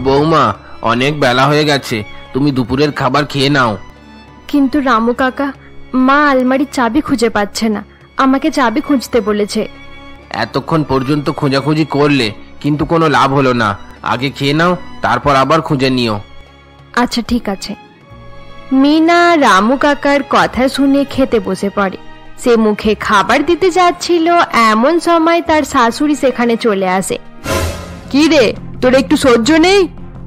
বৌমা, অনেক বেলা হয়ে গেছে, তুমি দুপুরের খাবার খেয়ে নাও। কিন্তু রামু কাকা, মা আলমারির চাবি খুঁজে পাচ্ছে না, আমাকে চাবি খুঁজতে বলেছে। এতক্ষণ পর্যন্ত খোঁজাখুঁজি করলে কিন্তু কোনো লাভ হলো না। আগে খেয়ে নাও, তারপর আবার খুঁজে নিও। আচ্ছা ঠিক আছে। মিনা রামু কাকার কথা শুনে খেতে বসে পড়ে। সে মুখে খাবার দিতে যাচ্ছিল, এমন সময় তার শাশুড়ি সেখানে চলে আসে। কি রে, তোর একটু সহ্য নেই?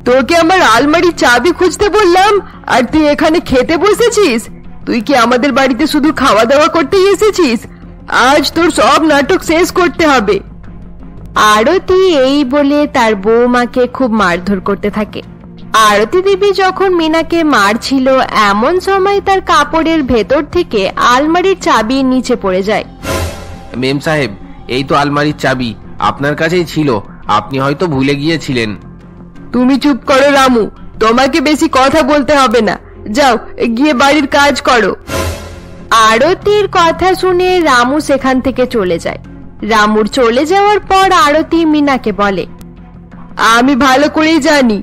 তোকে আমার আলমারির চাবি খুঁজতে বললাম আর তুই এখানে খেতে বসেছিস? তুই কি আমাদের বাড়িতে শুধু খাওয়া দাওয়া করতেই এসেছিস? আজ তোর সব নাটক শেষ করতে হবে। আরতি এই বলে তার বৌমাকে খুব মারধর করতে থাকে। আরতি দেবী যখন মিনাকে মারছিল, এমন সময় তার কাপড়ের ভেতর থেকে আলমারির চাবি নিচে পড়ে যায়। মেম সাহেব, এই তো আলমারির চাবি আপনার কাছেই ছিল, আপনি হয়তো ভুলে গিয়েছিলেন। তুমি চুপ করো রামু, তোমাকে বেশি কথা বলতে হবে না, যাও গিয়ে বাড়ির কাজ করো। আরতির কথা শুনে রামু সেখান থেকে চলে যায়। রামুর চলে যাওয়ার পর আরতি মিনাকে বলে, আমি ভালো করেই জানি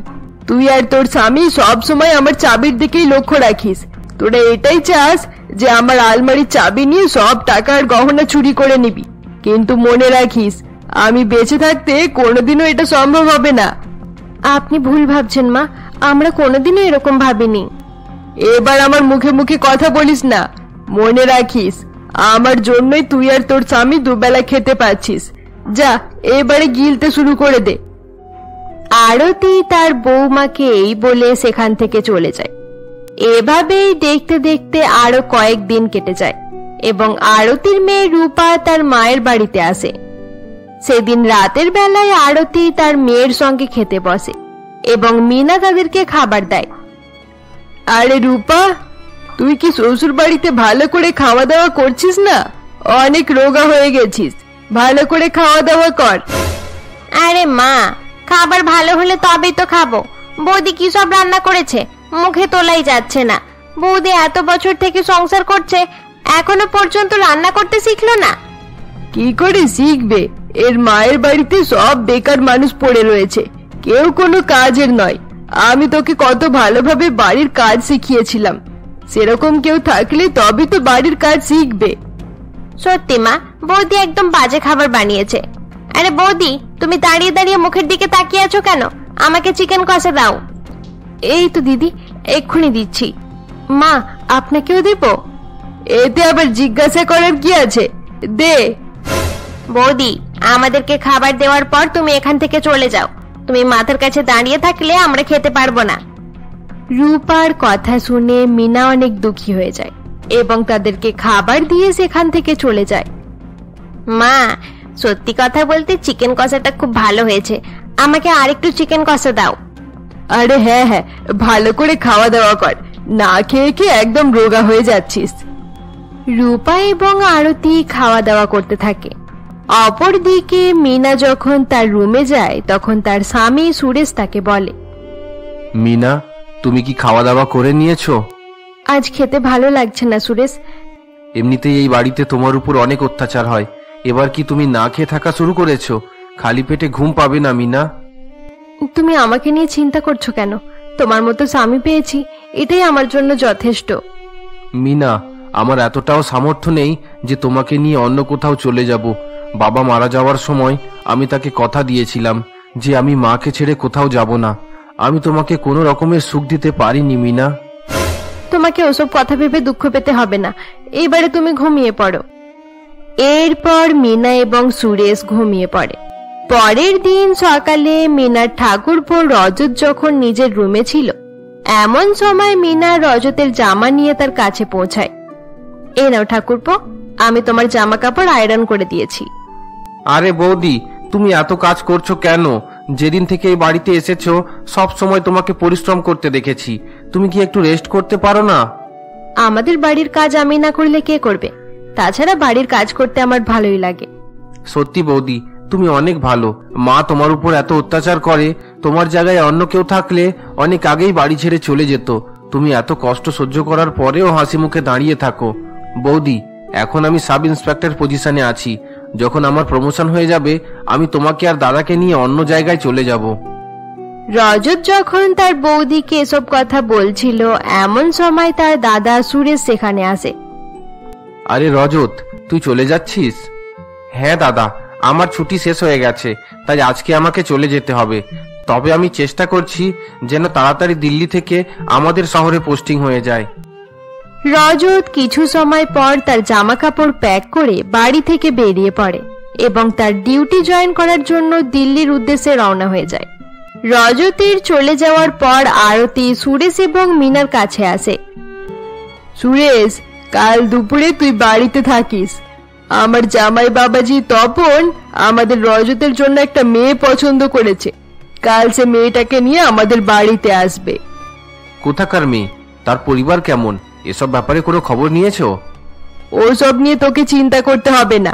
তুই আর তোর স্বামী সব সময় আমার চাবির দিকেই লক্ষ্য রাখিস। তোরা এটাই চাস যে আমার আলমারির চাবি নিয়ে সব টাকা আর গহনা চুরি করে নিবি, কিন্তু মনে রাখিস আমি বেঁচে থাকতে কোনোদিনও এটা সম্ভব হবে না। আপনি ভুল ভাবছেন মা, আমরা কোনোদিনও এরকম ভাবিনি। এবার আমার মুখে মুখে কথা বলিস না। মনে রাখিস আমার জন্যই তুই আর তোর স্বামী দুবেলা খেতে পাচ্ছিস। যা এবারে গিলতে শুরু করে দে। আরতি তার বৌমাকে এই বলে সেখান থেকে চলে যায়। এভাবেই দেখতে দেখতে আরো কয়েকদিন কেটে যায় এবং আরতির মেয়ে রূপা তার মায়ের বাড়িতে আসে। সেদিন রাতের বেলায় আরতি তার মেয়ের সঙ্গে খেতে বসে এবং মিনা তাদেরকে খাবার দেয়। আরে রূপা, তুই কি শ্বশুর বাড়িতে ভালো করে খাওয়া দাওয়া করছিস না? অনেক রোগা হয়ে গেছিস, ভালো করে খাওয়া দাওয়া কর। আরে মা, খাবার ভালো হলে তবেই তো খাবো। বৌদি কি সব রান্না করেছে, মুখে তোলাই যাচ্ছে না। বৌদি এত বছর থেকে সংসার করছে, এখনো পর্যন্ত রান্না করতে শিখলো না। কি করে শিখবে? এর মায়ের বাড়িতে সব বেকার মানুষ পড়ে রয়েছে, কেউ কোনো কাজের নয়। আমি তোকে কত ভালোভাবে বাড়ির কাজ শিখিয়েছিলাম, সেরকম কেউ থাকলে তবে তো বাড়ির কাজ শিখবে। সত্যি মা, বৌদি একদম বাজে খাবার বানিয়েছে। আরে বৌদি, তুমি দাঁড়িয়ে দাঁড়িয়ে মুখের দিকে তাকিয়ে আছো কেন? আমাকে চিকেন কষা দাও। এই তো দিদি, এক্ষুনি দিচ্ছি। মা, আপনাকেও দেব? এতে আবার জিজ্ঞাসা করার কি আছে, দে। বৌদি, আমাদেরকে খাবার দেওয়ার পর তুমি এখান থেকে চলে যাও। তুমি মাথার কাছে দাঁড়িয়ে থাকলে আমরা খেতে পারবো না। রূপার কথা শুনে মিনা অনেক দুঃখী হয়ে যায় এবং তাদেরকে খাবার দিয়ে সেখান থেকে চলে যায়। মা, সত্যি কথা বলতে চিকেন কষাটা খুব ভালো হয়েছে, আমাকে আরেকটু চিকেন কষা দাও। আরে হ্যাঁ হ্যাঁ, ভালো করে খাওয়া দাওয়া কর, না খেয়ে খেয়ে একদম রোগা হয়ে যাচ্ছিস। রূপা এবং আরতি খাওয়া দাওয়া করতে থাকে। অপরদিকে মিনা যখন তার রুমে যায় তখন তার স্বামী সুরেশ তাকে বলে, মিনা, তুমি কি খাওয়া দাওয়া করে নিয়েছো? আজ খেতে ভালো লাগছে না সুরেশ। এমনিতেই এই বাড়িতে তোমার উপর অনেক অত্যাচার হয়, এবার কি তুমি না খেয়ে থাকা শুরু করেছো? খালি পেটে ঘুম পাবে না মিনা। তুমি আমাকে নিয়ে চিন্তা করছো কেন? তোমার মতো স্বামী পেয়েছি, এটাই আমার জন্য যথেষ্ট। মিনা, আমার এতটাও সামর্থ্য নেই যে তোমাকে নিয়ে অন্য কোথাও চলে যাব। বাবা মারা যাওয়ার সময় আমি তাকে কথা দিয়েছিলাম যে আমি মাকে ছেড়ে কোথাও যাব না। আমি তোমাকে কোনো রকমের সুখ দিতে পারিনি মিনা। তোমাকে ওসব কথা ভেবে দুঃখ পেতে হবে না, এবারে তুমি ঘুমিয়ে পড়ো। এরপর মিনা এবং সুরেশ ঘুমিয়ে পড়ে। পরের দিন সকালে মিনার ঠাকুরপো রজত যখন নিজের রুমে ছিল, এমন সময় মিনা রজতের জামা নিয়ে তার কাছে পৌঁছায়। এই নাও ঠাকুরপো, আমি তোমার জামা কাপড় আয়রন করে দিয়েছি। আরে বৌদি, তুমি এত কাজ করছো কেন? যেদিন থেকে এই বাড়িতে এসেছো সব সময় তোমাকে পরিশ্রম করতে দেখেছি, তুমি কি একটু রেস্ট করতে পারো না? আমাদের বাড়ির কাজ আমি না করলে কে করবে? তাছাড়া বাড়ির কাজ করতে আমার ভালোই লাগে। সত্যি বৌদি, তুমি অনেক ভালো। মা তোমার উপর এত অত্যাচার করে, তোমার জায়গায় অন্য কেউ থাকলে অনেক আগেই বাড়ি ছেড়ে চলে যেত। তুমি এত কষ্ট সহ্য করার পরেও হাসি মুখে দাঁড়িয়ে থাকো। বৌদি, এখন আমি সাব ইন্সপেক্টর পজিশনে আছি, যখন আমার প্রমোশন হয়ে যাবে আমি তোমাকে আর দাদাকে নিয়ে অন্য জায়গায় চলে যাব। রজত যখন তার বৌদিকে এসব কথা বলছিল এমন সময় তার দাদা সুরেশ সেখানে আসে। আরে রজত, তুই চলে যাচ্ছিস? হ্যাঁ দাদা, আমার ছুটি শেষ হয়ে গেছে, তাই আজকে আমাকে চলে যেতে হবে। তবে আমি চেষ্টা করছি যেন তাড়াতাড়ি দিল্লি থেকে আমাদের শহরে পোস্টিং হয়ে যায়। রজত কিছু সময় পর তার জামা কাপড় প্যাক করে বাড়ি থেকে বেরিয়ে পড়ে এবং তার ডিউটি জয়েন করার জন্য দিল্লির উদ্দেশ্যে রওনা হয়ে যায়। রজতের চলে যাওয়ার পর আরতি সুরেশ এবং মিনার কাছে আসে। সুরেশ, কাল দুপুরে তুই বাড়িতে থাকিস। আমার জামাই বাবাজি তপন আমাদের রজতের জন্য একটা মেয়ে পছন্দ করেছে। কাল সে মেয়েটাকে নিয়ে আমাদের বাড়িতে আসবে। কোথাকার মেয়ে? তার পরিবার কেমন? এসব ব্যাপারে কোনো খবর নিয়েছো? ওসব নিয়ে তোকে চিন্তা করতে হবে না।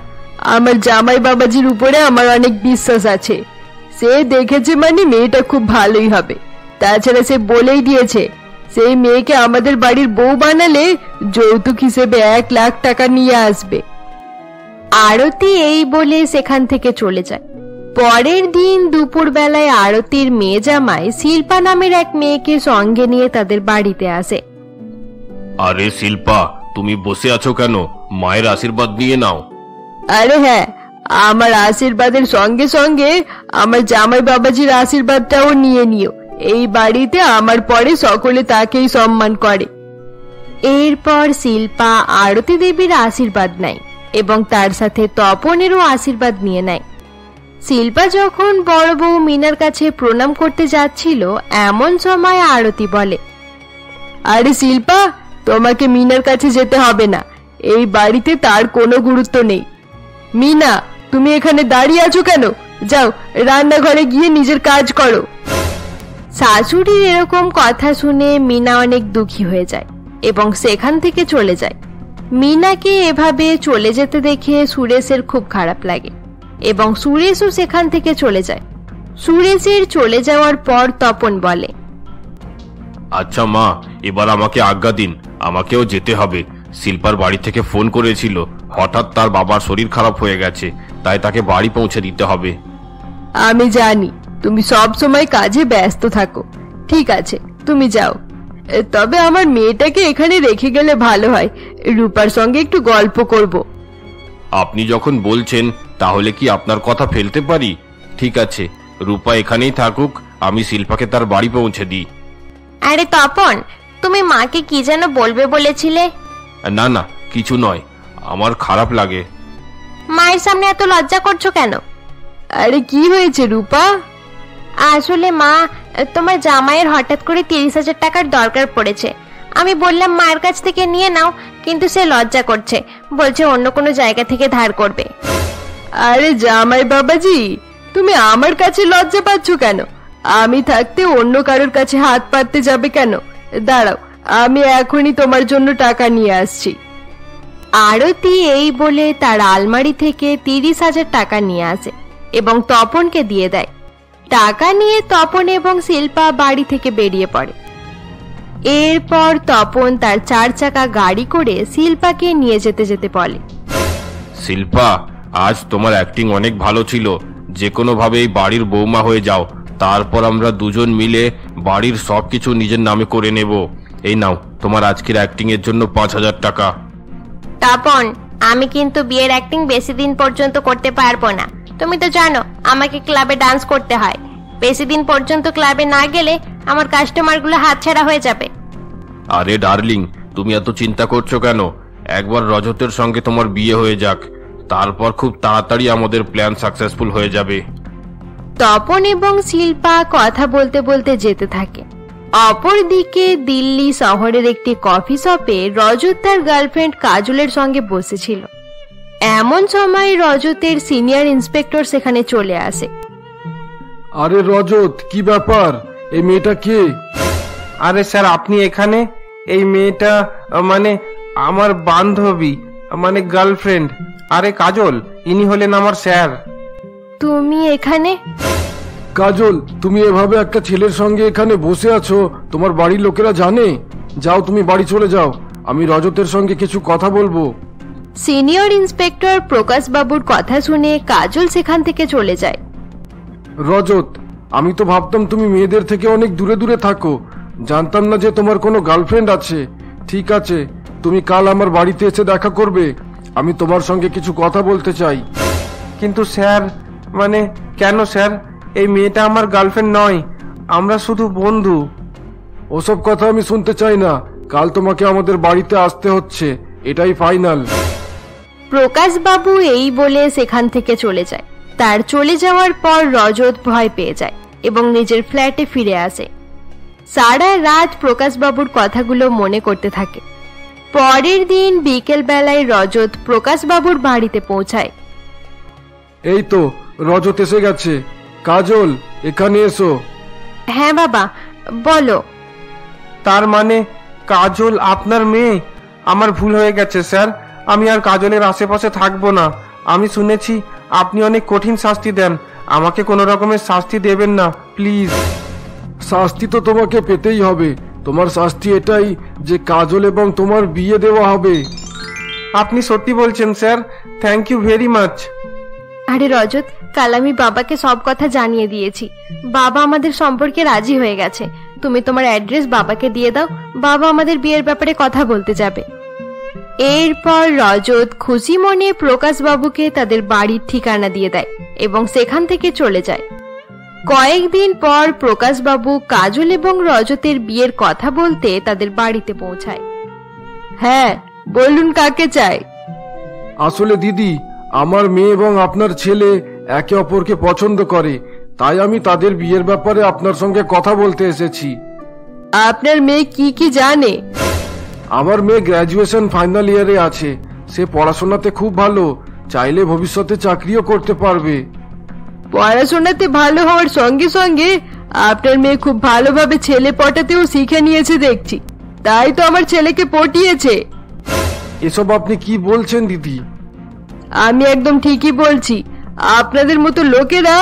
আমার জামাই বাবাজির উপরে আমার অনেক বিশ্বাস আছে। সে দেখেছে মানে মেয়েটা খুব ভালোই হবে। তাছাড়া সে বলেই দিয়েছে সেই মেয়েকে আমাদের বাড়ির বউ বানালে যৌতুক হিসেবে 1 লাখ টাকা নিয়ে আসবে। আরতি এই বলে সেখান থেকে চলে যায়। পরের দিন দুপুর বেলায় আরতির মেয়ে জামাই শিল্পা নামের এক মেয়েকে সঙ্গে নিয়ে তাদের বাড়িতে আসে। আরে শিল্পা, তুমি বসে আছো কেন? মায়ের আশীর্বাদ নিয়ে নাও। আরে হ্যাঁ, আমার আশীর্বাদের সঙ্গে সঙ্গে আমার জামাই বাবাজির আশীর্বাদটাও নিয়ে নিও। এই বাড়িতে আমার পরে সকলে তাকেই সম্মান করে। এরপর শিল্পা আরতি দেবীর আশীর্বাদ নেয় এবং তার সাথে তপনেরও আশীর্বাদ নিয়ে নেয়। শিল্পা যখন বড় বউ মিনার কাছে প্রণাম করতে যাচ্ছিল এমন সময় আরতি বলে, আরে শিল্পা, তোমাকে মিনার কাছে যেতে হবে না। এই বাড়িতে তার কোনো গুরুত্ব নেই। মিনা, তুমি এখানে দাঁড়িয়ে আছো কেন? যাও রান্নাঘরে গিয়ে নিজের কাজ করো। শাশুড়ির এরকম কথা শুনে মিনা অনেক দুঃখী হয়ে যায় এবং সেখান থেকে চলে যায়। মিনাকে এভাবে চলে যেতে দেখে সুরেশের খুব খারাপ লাগে এবং সুরেশও সেখান থেকে চলে যায়। সুরেশের চলে যাওয়ার পর তপন বলে, আচ্ছা মা, এবার আমাকে আজ্ঞা দিন, আমাকেও যেতে হবে। শিল্পার বাড়ি থেকে ফোন করেছিল, হঠাৎ তার বাবার শরীর খারাপ হয়ে গেছে, তাই তাকে বাড়ি পৌঁছে দিতে হবে। আমি জানি তুমি সব সময় কাজে ব্যস্ত থাকো। ঠিক আছে, তুমি যাও। তবে আমার মেয়েটাকে এখানে রেখে গেলে ভালো হয়। রূপার সঙ্গে একটু গল্প করব। আপনি যখন বলছেন তাহলে কি আপনার কথা ফেলতে পারি? ঠিক আছে, রূপা এখানেই থাকুক, আমি শিল্পাকে তার বাড়ি পৌঁছে দিই। আরে তপন, তুমি মাকে কি যেন বলবে বলেছিলে? না না, কিছু নয়, আমার খারাপ লাগে। মায়ের সামনে এত লজ্জা করছো কেন? আরে কি হয়েছে রূপা? আসলে মা, তোমার জামাইয়ের হঠাৎ করে 30,000 টাকার দরকার পড়েছে। আমি বললাম মায়ের কাছ থেকে নিয়ে নাও, কিন্তু সে লজ্জা করছে, বলছে অন্য কোনো জায়গা থেকে ধার করবে। আরে জামাই বাবাজি, তুমি আমার কাছে লজ্জা পাচ্ছ কেন? আমি থাকতে অন্য কারোর কাছে হাত পাততে যাবে কেন? দাঁড়াও, আমি এখনই তোমার জন্য টাকা নিয়ে আসছি। আরতি এই বলে তার আলমারি থেকে 30,000 টাকা নিয়ে আসে এবং তপনকে দিয়ে দেয়। টাকা নিয়ে তপন এবং শিল্পা বাড়ি থেকে বেরিয়ে পড়ে। এরপর তপন তার 4 চাকা গাড়ি করে শিল্পাকে নিয়ে যেতে যেতে বলে, শিল্পা, আজ তোমার অ্যাক্টিং অনেক ভালো ছিল। যে কোনো ভাবে এই বাড়ির বৌমা হয়ে যাও, তারপর আমরা দুজন মিলে বাড়ির সবকিছু নিজের নামে করে নেব। এই নাও তোমার আজকের অ্যাক্টিং এর জন্য 5,000 টাকা। তপন, আমি কিন্তু বিয়ের অ্যাক্টিং বেশি দিন পর্যন্ত করতে পারবো না। তুমি তো জানো আমাকে ক্লাবে ডান্স করতে হয়। বেশি দিন পর্যন্ত ক্লাবে না গেলে আমার কাস্টমারগুলো হাতছাড়া হয়ে যাবে। আরে ডার্লিং, তুমি এত চিন্তা করছো কেন? একবার রজতের সঙ্গে তোমার বিয়ে হয়ে যাক, তারপর খুব তাড়াতাড়ি আমাদের প্ল্যান সাকসেসফুল হয়ে যাবে। তপন এবং শিল্পা কথা বলতে বলতে যেতে থাকে। অপরদিকে দিল্লি শহরের একটি কফি শপে রজত তার গার্লফ্রেন্ড কাজলের সঙ্গে বসেছিল। এমন সময় রজতের সিনিয়র ইন্সপেক্টর সেখানে চলে আসে। আরে রজত, কি ব্যাপার? এই মেয়েটা কে? আরে স্যার, আপনি এখানে? এই মেয়েটা মানে আমার বান্ধবী, মানে গার্লফ্রেন্ড। আরে কাজল, ইনি হলেন আমার স্যার। তুমি এখানে? কাজল, তুমি এভাবে একটা ছেলের সঙ্গে এখানে বসে আছো, তোমার বাড়ির লোকেরা জানে? যাও, তুমি বাড়ি চলে যাও, আমি রজতের সঙ্গে কিছু কথা বলবো। সিনিয়র ইন্সপেক্টর প্রকাশ বাবুর কথা শুনে কাজল সেখান থেকে চলে যায়। রজত, আমি তো ভাবতাম তুমি মেয়েদের থেকে অনেক দূরে দূরে থাকো, জানতাম না যে তোমার কোনো গার্লফ্রেন্ড আছে। ঠিক আছে, তুমি কাল আমার বাড়িতে এসে দেখা করবে, আমি তোমার সঙ্গে কিছু কথা বলতে চাই। কিন্তু স্যার, মানে কেন স্যার? এই মেয়েটা আমার গার্লফ্রেন্ড নয়, আমরা শুধু বন্ধু। ওসব কথা আমি শুনতে চাই না, কাল তোমাকে আমাদের বাড়িতে আসতে হচ্ছে, এটাই ফাইনাল। প্রকাশ বাবু এই বলে সেখান থেকে চলে যায়। তার চলে যাওয়ার পর রজত ভয় পেয়ে যায় এবং নিজের ফ্ল্যাটে ফিরে আসে। সারা রাত প্রকাশ বাবুর কথাগুলো মনে করতে থাকে। পরের দিন বিকেল বেলায় রজত প্রকাশ বাবুর বাড়িতে পৌঁছায়। এই তো রজত এসে গেছে। কাজল, এখানে এসো। হ্যাঁ বাবা, বলো। তার মানে কাজল আপনার মেয়ে? আমার ভুল হয়ে গেছে স্যার, আমি আর কাজলের আশেপাশে থাকবো না। আমি শুনেছি আপনি অনেক কঠিন শাস্তি দেন, আমাকে কোনো রকমের শাস্তি দেবেন না প্লিজ। শাস্তি তো তোমাকে পেতেই হবে। তোমার শাস্তি এটাই যে কাজল এবং তোমার বিয়ে দেওয়া হবে। আপনি সত্যি বলছেন sir? Thank you very much. আরে রজত, কাল আমি বাবাকে সব কথা জানিয়ে দিয়েছি। বাবা আমাদের সম্পর্কে রাজি হয়ে গেছে। তুমি তোমার অ্যাড্রেস বাবাকে দিয়ে দাও, বাবা আমাদের বিয়ের ব্যাপারে কথা বলতে যাবে। এরপর রজত খুশি মনে প্রকাশ বাবুকে তাদের বাড়ির ঠিকানা দিয়ে দেয় এবং সেখান থেকে চলে যায়। কয়েকদিন পর প্রকাশ বাবু কাজল এবং রজতের বিয়ের কথা বলতে তাদের বাড়িতে পৌঁছায়। হ্যাঁ, বলুন কাকে চাই? আসলে দিদি, আমার মেয়ে এবং আপনার ছেলে একে অপরকে পছন্দ করে, তাই আমি তাদের বিয়ের ব্যাপারে আপনার সঙ্গে কথা বলতে এসেছি। আপনার মেয়ে কি কি জানে? আমার মেয়ে গ্র্যাজুয়েশন ফাইনাল ইয়ারে আছে। সে পড়াশোনাতে খুব ভালো, চাইলে ভবিষ্যতে চাকরিও করতে পারবে। পড়াশোনাতে ভালো হওয়ার সঙ্গে সঙ্গে আপনার মেয়ে খুব ভালোভাবে ছেলে পটাতেও শিখে নিয়েছে দেখছি, তাই তো আমার ছেলেকে পটিয়েছে। এসব আপনি কি বলছেন দিদি? আমি একদম ঠিকই বলছি। আপনাদের মতো লোকেরা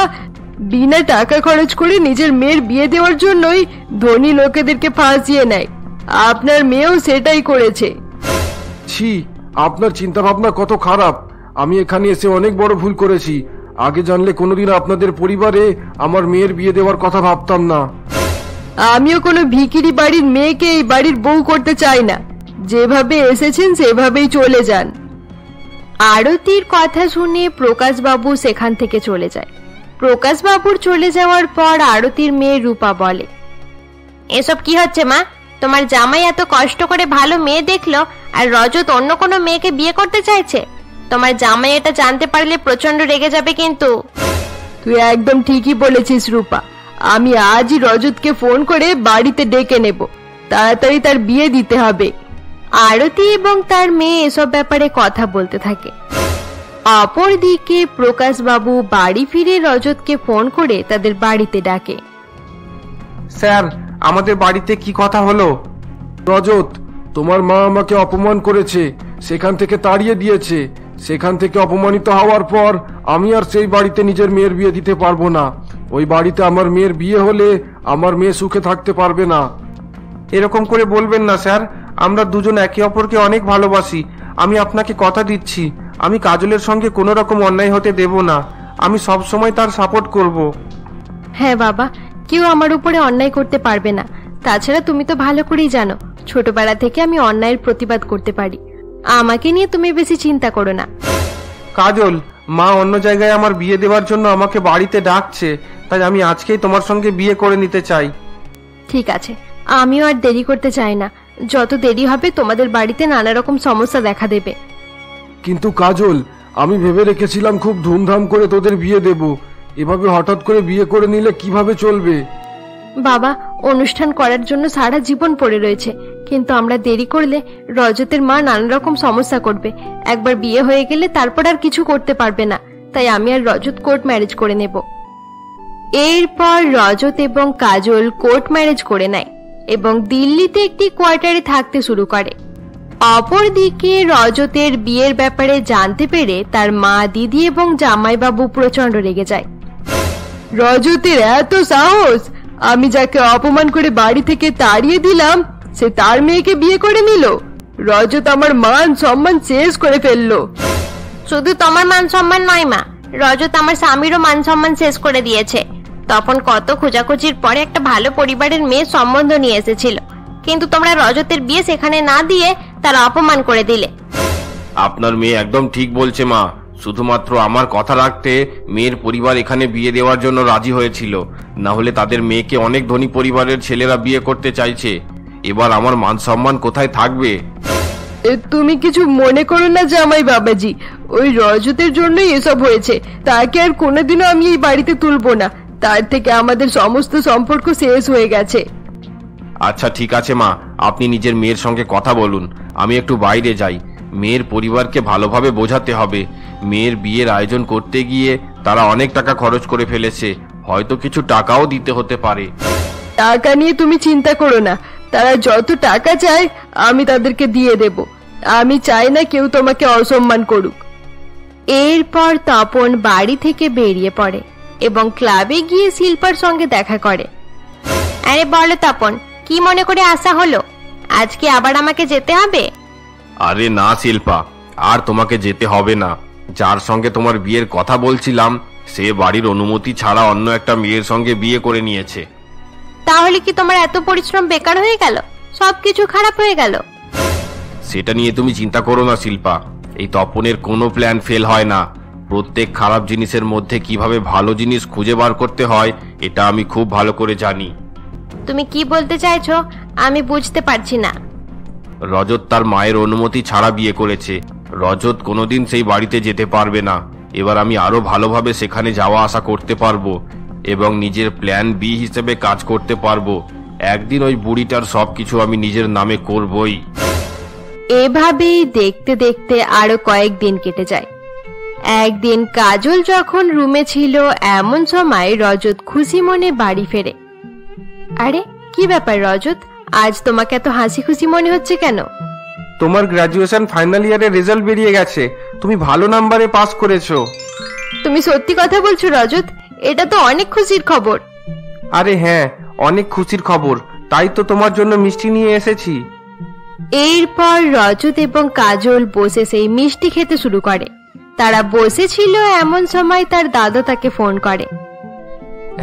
বিনা টাকা খরচ করে নিজের মেয়ের বিয়ে দেওয়ার জন্যই ধনী লোকেদেরকে ফাঁসিয়ে নেয়। আপনার মেয়েও সেটাই করেছে। ছি, আপনার চিন্তা ভাবনা কত খারাপ। আমি এখানে এসে অনেক বড় ভুল করেছি। আগে জানলে কোনোদিন আপনাদের পরিবারে আমার মেয়ের বিয়ে দেওয়ার কথা ভাবতাম না। আমিও কোনো ভিখিরি বাড়ির মেয়েকে এই বাড়ির বউ করতে চাই না। যেভাবে এসেছেন সেভাবেই চলে যান। আরতির কথা শুনে প্রকাশ বাবু সেখান থেকে চলে যায়। প্রকাশ বাবুর চলে যাওয়ার পর আরতির মেয়ে রূপা বলে, এসব কি হচ্ছে মা? তোমার জামাই এত কষ্ট করে ভালো মেয়ে দেখলো আর রজত অন্য কোনো মেয়েকে বিয়ে করতে চাইছে। তোমার জামাই এটা জানতে পারলে প্রচন্ড রেগে যাবে কিন্তু। তুই একদম ঠিকই বলেছিস রূপা। আমি আজই রজতকে ফোন করে বাড়িতে ডেকে নেব, তাড়াতাড়ি তার বিয়ে দিতে হবে। আরতি এবং তার মেয়ে এসব ব্যাপারে কথা বলতে থাকে। অপরদিকে প্রকাশ বাবু বাড়ি ফিরে রজতকে ফোন করে তাদের বাড়িতে ডাকে। স্যার, আমাদের বাড়িতে কি কথা হলো? রজত, তোমার মা আমাকে অপমান করেছে, সেখান থেকে তাড়িয়ে দিয়েছে। সেখান থেকে অপমানিত হওয়ার পর আমি আর সেই বাড়িতে নিজের মেয়ের বিয়ে দিতে পারবো না। ওই বাড়িতে আমার মেয়ের বিয়ে হলে আমার মেয়ে সুখে থাকতে পারবে না। এরকম করে বলবেন না স্যার, আমরা দুজন একে অপরকে অনেক ভালোবাসি। আমি আপনাকে কথা দিচ্ছি, আমি কাজলের সঙ্গে কোনো রকম অন্যায় হতে দেব না। আমি সব সময় তার সাপোর্ট করব। হ্যাঁ বাবা, কেউ আমার উপরে অন্যায় করতে পারবে না। তাছাড়া তুমি তো ভালো করেই জানো, ছোটবেলা থেকে আমি অন্যায়ের প্রতিবাদ করতে পারি। আমাকে নিয়ে তুমি বেশি চিন্তা করো না। কাজল, মা অন্য জায়গায় আমার বিয়ে দেওয়ার জন্য আমাকে বাড়িতে ডাকছে, তাই আমি আজকেই তোমার সঙ্গে বিয়ে করে নিতে চাই। ঠিক আছে, আমিও আর দেরি করতে চাই না। যত দেরি হবে তোমাদের বাড়িতে নানা রকম সমস্যা দেখা দেবে। কিন্তু কাজল, আমি ভেবে রেখেছিলাম খুব ধুমধাম করে তোদের বিয়ে দেব। এভাবে হঠাৎ করে বিয়ে করে নিলে কিভাবে চলবে? বাবা, অনুষ্ঠান করার জন্য সারা জীবন পড়ে রয়েছে, কিন্তু আমরা দেরি করলে রজতের মা নানা রকম সমস্যা করবে। একবার বিয়ে হয়ে গেলে তারপর আর কিছু করতে পারবে না। তাই আমি আর রজত কোর্ট ম্যারেজ করে নেব। এরপর রজত এবং কাজল কোর্ট ম্যারেজ করে নেয় এবং দিল্লিতে একটি কোয়ার্টারে থাকতে শুরু করে। অপরদিকে রজতের বিয়ের ব্যাপারে জানতে পেরে তার মা, দিদি এবং জামাইবাবু প্রচন্ড রেগে যায়। রজতের এত সাহস! আমি যাকে অপমান করে বাড়ি থেকে তাড়িয়ে দিলাম সে তার মেয়েকে বিয়ে করে নিল। রজত আমার মান সম্মান শেষ করে ফেললো। শুধু তোমার মান সম্মান নয় মা, রজত আমার স্বামীরও মান সম্মান শেষ করে দিয়েছে। তপন কত খোঁজাখুঁজির পরে একটা ভালো পরিবারের মেয়ে সম্বন্ধ নিয়ে এসেছিল, কিন্তু তোমরা রজতের বিয়ে সেখানে না দিয়ে তার অপমান করে দিলে। আপনার মেয়ে একদম ঠিক বলছে মা। শুধুমাত্র আমার কথা রাখতে মেয়ের পরিবার এখানে বিয়ে দেওয়ার জন্য রাজি হয়েছিল, না হলে তাদের মেয়েকে অনেক ধনী পরিবারের ছেলেরা বিয়ে করতে চাইছে। এবার আমার মান সম্মান কোথায় থাকবে? তুমি কিছু মনে করো না জামাই বাবাজি, ওই রজতের জন্যই এসব হয়েছে। তাকে আর কোনোদিনও আমি এই বাড়িতে তুলবো না। তার থেকে আমাদের সমস্ত সম্পর্ক শেষ হয়ে গেছে। আচ্ছা ঠিক আছে মা, আপনি নিজের মেয়ের সঙ্গে কথা বলুন। আমি একটু বাইরে যাই। মেয়ের পরিবারকে ভালোভাবে বোঝাতে হবে। মেয়ের বিয়ের আয়োজন করতে গিয়ে তারা অনেক টাকা খরচ করে ফেলেছে, হয়তো কিছু টাকাও দিতে হতে পারে। টাকা নিয়ে তুমি চিন্তা করো না, তারা যত টাকা চায় আমি তাদেরকে দিয়ে দেব। আমি চাই না কেউ তোমাকে অসম্মান করুক। এরপর তপন বাড়ি থেকে বেরিয়ে পড়ে এবং ক্লাবে গিয়ে শিল্পার সঙ্গে দেখা করে। আরে বলো তপন, কি মনে করে আসা হলো? আজকে আবার আমাকে যেতে হবে? আরে না শিল্পা, আর তোমাকে যেতে হবে না। যার সঙ্গে তোমার বিয়ের কথা বলছিলাম সে বাড়ির অনুমতি ছাড়া অন্য একটা মেয়ের সঙ্গে বিয়ে করে নিয়েছে। তাহলে কি তোমার এত পরিশ্রম বেকার হয়ে গেল? সবকিছু খারাপ হয়ে গেল? সেটা নিয়ে তুমি চিন্তা করো না শিল্পা। এই তপনের কোনো প্ল্যান ফেল হয় না। প্রত্যেক খারাপ জিনিসের মধ্যে কিভাবে ভালো জিনিস খুঁজে বার করতে হয় এটা আমি খুব ভালো করে জানি। তুমি কি বলতে চাইছো আমি বুঝতে পারছি না। রজত তার মায়ের অনুমতি ছাড়া বিয়ে করেছে। রজত কোনোদিন সেই বাড়িতে যেতে পারবে না। এবার আমি আরো ভালোভাবে সেখানে যাওয়া আসা করতে পারবো এবং নিজের প্ল্যান বি হিসেবে কাজ করতে পারবো। একদিন ওই বুড়িটার সবকিছু আমি নিজের নামে করবই। এভাবেই দেখতে দেখতে আরো কয়েকদিন কেটে যায়। একদিন কাজল যখন রুমে ছিল এমন সময় রজত খুশি মনে বাড়ি ফেরে। আরে কি ব্যাপার রজত, আজ তোমাকে এত হাসি খুশি মনে হচ্ছে কেন? তোমার গ্রাজুয়েশন ফাইনাল ইয়ারের রেজাল্ট বেরিয়ে গেছে, তুমি ভালো নাম্বারে পাস করেছো। তুমি সত্যি কথা বলছো রজত? এটা তো অনেক খুশির খবর। আরে হ্যাঁ, অনেক খুশির খবর, তাই তো তোমার জন্য মিষ্টি নিয়ে এসেছি। এরপর রজত এবং কাজল বসে সেই মিষ্টি খেতে শুরু করে। তারা বসেছিল এমন সময় তার দাদা তাকে ফোন করে।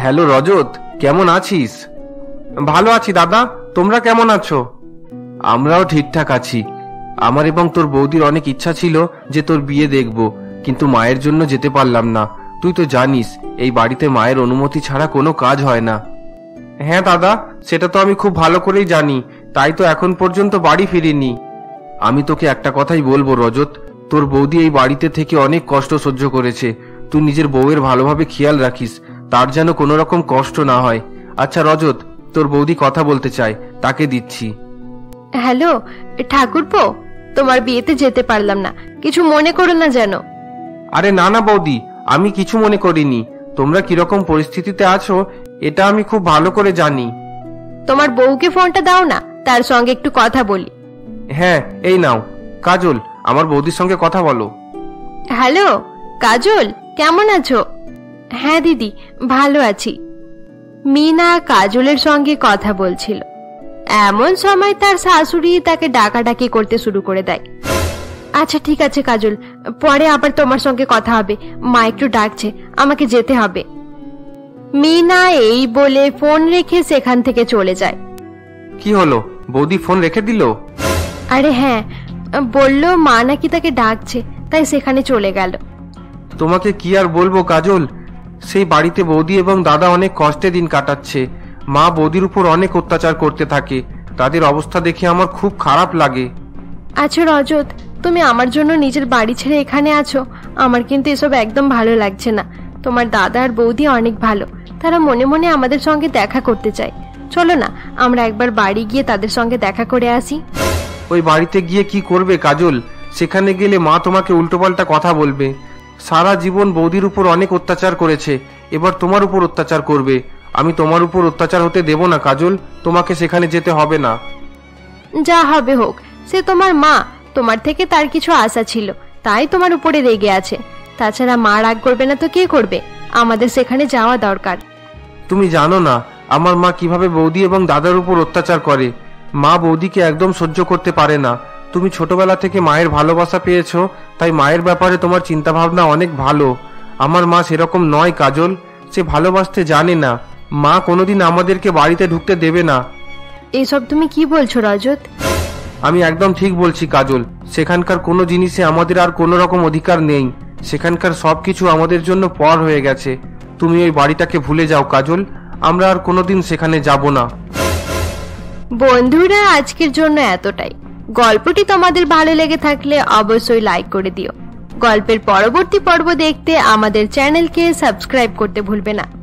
হ্যালো রজত, কেমন আছিস? ভালো আছি দাদা, তোমরা কেমন আছো? আমরাও ঠিকঠাক আছি। আমার এবং তোর বৌদির অনেক ইচ্ছা ছিল যে তোর বিয়ে দেখব, কিন্তু মায়ের জন্য যেতে পারলাম না। তুই তো জানিস এই বাড়িতে মায়ের অনুমতি ছাড়া কোনো কাজ হয় না। হ্যাঁ দাদা, সেটা তো আমি খুব ভালো করেই জানি, তাই তো এখন পর্যন্ত বাড়ি ফিরিনি। আমি তোকে একটা কথাই বলবো রজত, তোর বৌদি এই বাড়িতে থেকে অনেক কষ্ট সহ্য করেছে। তুই নিজের বউয়ের ভালোভাবে খেয়াল রাখিস, তার যেন কোনো রকম কষ্ট না হয়। আচ্ছা রজত, তোর বৌদি কথা বলতে চায়, তাকে দিচ্ছি। হ্যালো ঠাকুরপো, তোমার বিয়েতে যেতে পারলাম না, কিছু মনে করো না যেন। আরে না না বৌদি, আমি কিছু মনে করিনি। তোমরা কিরকম পরিস্থিতিতে আছো এটা আমি খুব ভালো করে জানি। তোমার বউকে ফোনটা দাও না, তার সঙ্গে একটু কথা বলি। হ্যাঁ এই নাও। কাজল, আমার বৌদির সঙ্গে কথা বলো। হ্যালো কাজল, কেমন আছো? হ্যাঁ দিদি, ভালো আছি। মিনা কাজলের সঙ্গে কথা বলছিল এমন সময় তার শাশুড়ি তাকে ডাকাডাকি করতে শুরু করে দেয়। আচ্ছা ঠিক আছে কাজল, পরে আবার তোমার সঙ্গে কথা হবে। মা একটু ডাকছে, আমাকে যেতে হবে। মিনা এই বলে ফোন রেখে সেখান থেকে চলে যায়। কি হলো, বৌদি ফোন রেখে দিল? আরে হ্যাঁ, বললো মা নাকি তাকে ডাকছে, তাই সেখানে চলে গেল। তোমাকে কি আর বলবো কাজল, সেই বাড়িতে বৌদি এবং দাদা অনেক কষ্টে দিন কাটাচ্ছে। মা বৌদির উপর অনেক অত্যাচার করতে থাকে, তাদের অবস্থা দেখে আমার খুব খারাপ লাগে। আচ্ছা রজত, তুমি আমার জন্য নিজের বাড়ি ছেড়ে এখানে আছো, আমার কিন্তু এসব একদম ভালো লাগছে না। তোমার দাদা আর বৌদি অনেক ভালো, তারা মনে মনে আমাদের সঙ্গে দেখা করতে চায়। চলো না আমরা একবার বাড়ি গিয়ে তাদের সঙ্গে দেখা করে আসি। ওই বাড়িতে গিয়ে কি করবে কাজল? সেখানে গেলে মা তোমাকে উল্টোপাল্টা কথা বলবে। সারা জীবন বৌদির উপর অনেক অত্যাচার করেছে, এবার তোমার উপর অত্যাচার করবে। আমি তোমার উপর অত্যাচার হতে দেব না কাজল, তোমাকে সেখানে যেতে হবে না। যা হবে হোক, সে তোমার মা, তোমার থেকে তার কিছু আশা ছিল, তাই তোমার উপরে রেগে আছে। তাছাড়া মা রাগ করবে না তো কে করবে? আমাদের সেখানে যাওয়া দরকার। তুমি জানো না আমার মা কিভাবে বৌদি এবং দাদার উপর অত্যাচার করে। মা বৌদিকে একদম সহ্য করতে পারে না। তুমি ছোটবেলা থেকে মায়ের ভালোবাসা পেয়েছো, তাই মায়ের ব্যাপারে তোমার চিন্তা ভাবনা অনেক ভালো। আমার মা সেরকম নয় কাজল, সে ভালোবাসতে জানে না। মা কোনোদিন আমাদেরকে বাড়িতে ঢুকতে দেবে না। এসব তুমি কি বলছো রজত? আমি একদম ঠিক বলছি কাজল। সেখানকার কোনো জিনিসে আমাদের আর কোনো রকম অধিকার নেই। সেখানকার সবকিছু আমাদের জন্য পর হয়ে গেছে। তুমি ওই বাড়িটাকে ভুলে যাও কাজল, আমরা আর কোনোদিন সেখানে যাব না। বন্ধুরা, আজকের জন্য এতটাই। গল্পটি তোমাদের ভালো লেগে থাকলে অবশ্যই লাইক করে দিও। গল্পের পরবর্তী পর্ব দেখতে আমাদের চ্যানেলকে সাবস্ক্রাইব করতে ভুলবে না।